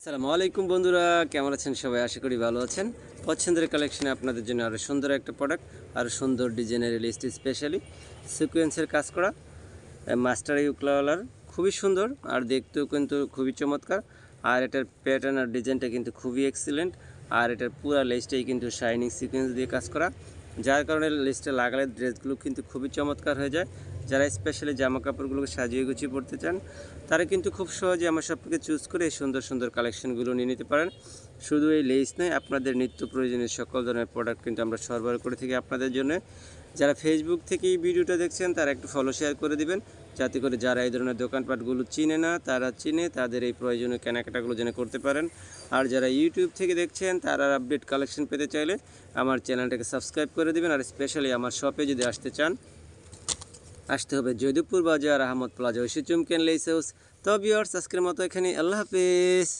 আসসালামু আলাইকুম বন্ধুরা, কেমন আছেন সবাই? আশা করি ভালো আছেন। পছন্দের কালেকশনে আপনাদের জন্য আরও সুন্দর একটা প্রোডাক্ট, আরও সুন্দর ডিজাইনের লিস্ট, স্পেশালি সিকোয়েন্সের কাজ করা মাস্টার ইউক্লাওয়ালার, খুবই সুন্দর আর দেখতেও কিন্তু খুবই চমৎকার। আর এটার প্যাটার্ন আর ডিজাইনটা কিন্তু খুবই এক্সিলেন্ট। আর এটার পুরো লেসটাই কিন্তু শাইনিং সিকোয়েন্স দিয়ে কাজ করা, যার কারণে লেসটা লাগালে ড্রেসগুলো কিন্তু খুবই চমৎকার হয়ে যায়। যারা স্পেশালি জামা কাপড়গুলোকে সাজিয়ে গুছিয়ে পড়তে চান তারা কিন্তু খুব সহজে আমার সব থেকে চুজ করে এই সুন্দর সুন্দর কালেকশনগুলো নিয়ে নিতে পারেন। শুধু এই লেস নয়, আপনাদের নিত্য প্রয়োজনীয় সকল ধরনের প্রোডাক্ট কিন্তু আমরা সরবরাহ করে থাকি আপনাদের জন্য। যারা ফেসবুক থেকে এই ভিডিওটা দেখছেন তারা একটু ফলো শেয়ার করে দিবেন, যাতে করে যারা এই ধরনের দোকানপাটগুলো চিনে না তারা চিনে, তাদের এই প্রয়োজনীয় কেনাকাটাগুলো যেন করতে পারেন। আর যারা ইউটিউব থেকে দেখছেন তারা আপডেট কালেকশন পেতে চাইলে আমার চ্যানেলটাকে সাবস্ক্রাইব করে দিবেন। আর স্পেশালি আমার শপে যদি আসতে চান, আসতে হবে জয়দেবপুর বাজার, আহমদ প্লাজা, ঐশী চুমকেন লেস হাউস। তো ভিউয়ার্স, আজকের মতো এখানে, আল্লাহ হাফেজ।